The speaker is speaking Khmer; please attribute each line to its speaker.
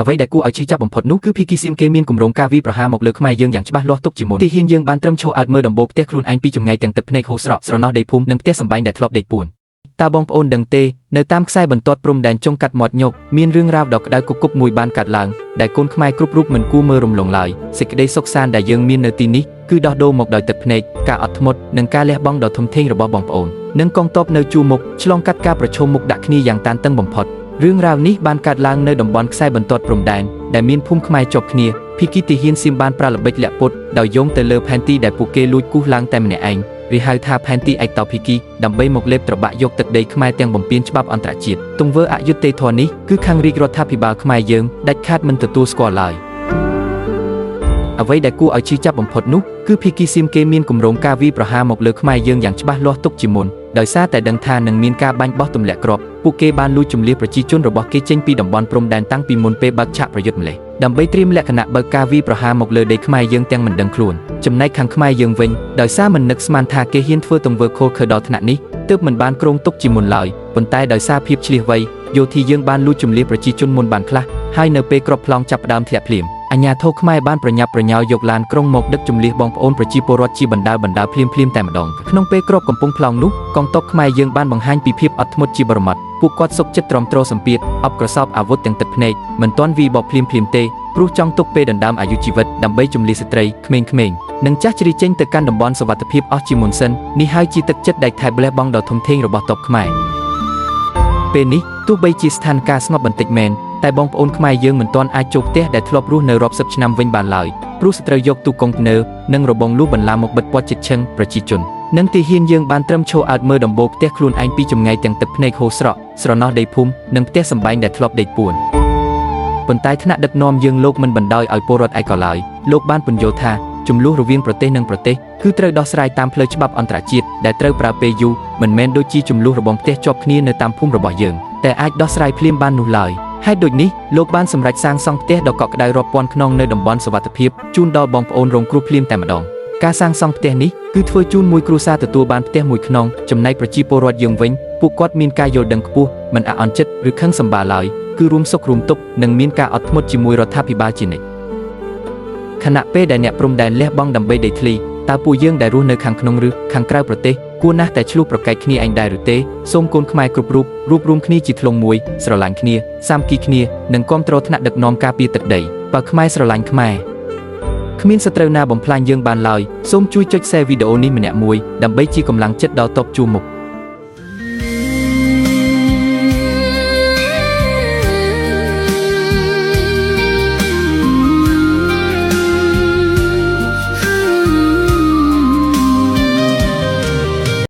Speaker 1: អ្វីដែលគួរឲ្យជឿចាប់បំផុតនោះគឺភីគីស៊ីមគេមានគម្រោងការវាយប្រហារមកលើខ្មែរយើងយ៉ាងច្បាស់លាស់ទុកជាមុនទីហ៊ានយើងបានត្រឹមឈរអើតមើលដំបូលផ្ទះខ្លួនឯងពីចម្ងាយទាំងទឹកភ្នែកហូរស្រក់ស្រណោះដីភូមិនិងផ្ទះសម្បែងដែលធ្លាប់ដេកពួនតើបងប្អូនដឹងទេនៅតាមខ្សែបន្ទាត់ព្រំដែនចុងកាត់មាត់ញោកមានរឿងរ៉ាវដ៏ក្តៅគគុកមួយបានកើតឡើងដែលកូនខ្មែរគ្រប់រូបមិនគួរមើលរំលងឡើយសេចក្តីសុខសាន្តដែលយើងមាននៅទីនេះគឺដោះដូរមកដោយទឹកភ្នែកការអត់ធ្មត់និងការលះបង់ដ៏ធំធេងរបស់បងប្អូននិងកងទ័ពនៅជួរមុខឆ្លងកាត់ការប្រឈមមុខដាក់គ្នាយ៉ាងតានតឹងបំផុតរឿងរ៉ាវនេះបានកើតឡើងនៅតំបន់ខ្សែបន្ទាត់ព្រំដែនដែលមានភូមិខ្មែរជាប់គ្នាភីគីទាហានស៊ីមបានប្រាល្បិចលាក់ពុតដោយយោងទៅលើផែនទីដែលពួកគេលួចគូសឡើងតែម្នាក់ឯងវាហៅថាផែនទីឯកតោភីគីដើម្បីមកលេបត្របាក់យកទឹកដីខ្មែរទាំងបំពេញច្បាប់អន្តរជាតិទង្វើអយុត្តិធម៌នេះគឺខាងរាជរដ្ឋាភិបាលខ្មែរយើងដាច់ខាតមិនទទួលស្គាល់ឡើយអ្វីដែលគួរឲ្យជឿចាប់បំផុតនោះគឺភីគីស៊ីមគេមានគម្រោងការវាយប្រហារមកលើខ្មែរយើងយ៉ាងច្បាស់លាស់ទុកជាមុនដោយសារតែដឹងថានឹងមានការបាញ់បោះទម្លាក់គ្រាប់ពួកគេបានលួចជំនះប្រជាជនរបស់គេចេញពីតំបន់ព្រំដែនតាំងពីមុនពេលបើកឆាកប្រយុទ្ធម្លេះដើម្បីត្រៀមលក្ខណៈបើកការវាយប្រហារមកលើដីខ្មែរយើងទាំងមិនដឹងខ្លួនចំណែកខាងខ្មែរយើងវិញដោយសារមិននឹកស្មានថាគេហ៊ានធ្វើទង្វើខុសខើដល់ថ្នាក់នេះទើបមិនបានគ្រោងទុកជាមុនឡើយប៉ុន្តែដោយសារភាពឆ្លៀសវៃយោធាយើងបានលួចជំនះប្រជាជនមុនបានខ្លះហើយនៅពេលគ្រាប់ប្លង់ចាប់ផ្ដើមធ្លាក់ភ្លាមអាជ្ញាធរខ្មែរបានប្រញាប់ប្រញាល់យកឡានក្រុងមកដឹកជម្លៀសបងប្អូនប្រជាពលរដ្ឋជាបណ្ដាភ្លាមតែម្ដងក្នុងពេលគ្រាប់កំពុងប្លង់នោះកងទ័ពខ្មែរយើងបានបង្ហាញពីភាពអត់ធ្មត់ជាបរិមាត់ពួកគាត់សុកចិត្តទ្រាំទ្រសម្ពាធអបក្រសោបអាវុធទាំងទឹកភ្នែកមិនទាន់វាយបកភ្លាមទេព្រោះចង់ទុកពេលដណ្ដើមអាយុជីវិតដើម្បីជម្លៀសស្ត្រីក្មេងៗនិងចាស់ជ្រីចេញទៅកាន់តំបន់សុវត្ថិភាពអស់ជាមុនសិននេះហើយជាទឹកចិត្តដែលថែបលះបង់ដ៏ធំធេងរបស់ទ័ពខ្មែរពេលនេះទោះបីជាស្ថានភាពស្ងប់បន្តិចមែនតែបងប្អូនខ្មែរយើងមិនទាន់អាចចូលផ្ទះដែលធ្លាប់រស់នៅរាប់សិបឆ្នាំវិញបានឡើយព្រោះស្ត្រូវយកទូកុងតឺន័រនិងរបងលូបន្លាមកបិទព័ទ្ធជិតឈឹងប្រជាជននិងទីហ៊ានយើងបានត្រឹមឈរអើតមើលដំបូលផ្ទះខ្លួនឯងពីចម្ងាយទាំងទឹកភ្នែកហូរស្រក់ស្រណោះដីភូមិនិងផ្ទះសម្បែងដែលធ្លាប់ដេកពួនប៉ុន្តែថ្នាក់ដឹកនាំយើងលោកមិនបណ្ដោយឲ្យពលរដ្ឋឯកឡើយលោកបានពន្យល់ថាចំនួនរវាងប្រទេសនិងប្រទេសគឺត្រូវដោះស្រាយតាមផ្លូវច្បាប់អន្តរជាតិដែលត្រូវប្រើពេលយូរមិនមែនដូចជាចំនួនរបងផ្ទះជាប់គ្នានៅតាមភូមិរបស់យើងតែអាចដោះស្រាយភ្លាមបាននោះឡើយហេតុដូចនេះលោកបានសម្រេចសាងសង់ផ្ទះដ៏កក់ក្ដៅរាប់ពាន់ខ្នងនៅតំបន់សុវត្ថិភាពជូនដល់បងប្អូនរងគ្រោះភ្លាមតែម្ដងការសាងសង់ផ្ទះនេះគឺធ្វើជូនមួយគ្រួសារទទួលបានផ្ទះមួយខ្នងចំណែកប្រជាពលរដ្ឋយើងវិញពួកគាត់មានការយល់ដឹងខ្ពស់មិនអាក់អន់ចិត្តឬខឹងសម្បារឡើយគឺរួមសុខរួមទុក្ខនិងមានការអត់ធ្មត់ជាមួយរដ្ឋាភិបាលជានិច្ចខណៈពេលដែលអ្នកព្រំដែនលះបង់ដើម្បីដីធ្លីតើពួកយើងដែលរស់នៅខាងក្នុងឬខាងក្រៅប្រទេសគួរណាស់តែឆ្លោះប្រកែកគ្នាឯងដែរឬទេសូមកូនខ្មែរគ្រប់រូបរួបរวมគ្នាជាធ្លុងមួយស្រឡាញ់គ្នាសាមគ្គីគ្នានិងគាំទ្រថ្នាក់ដឹកនាំការពារទឹកដីបើខ្មែរស្រឡាញ់ខ្មែរគ្មានសត្រូវណាបំផ្លាញយើងបានឡើយសូមជួយចុច share វីដេអូនេះម្នាក់មួយដើម្បីជាកម្លាំងចិត្តដល់ទ័ពជួរមុខ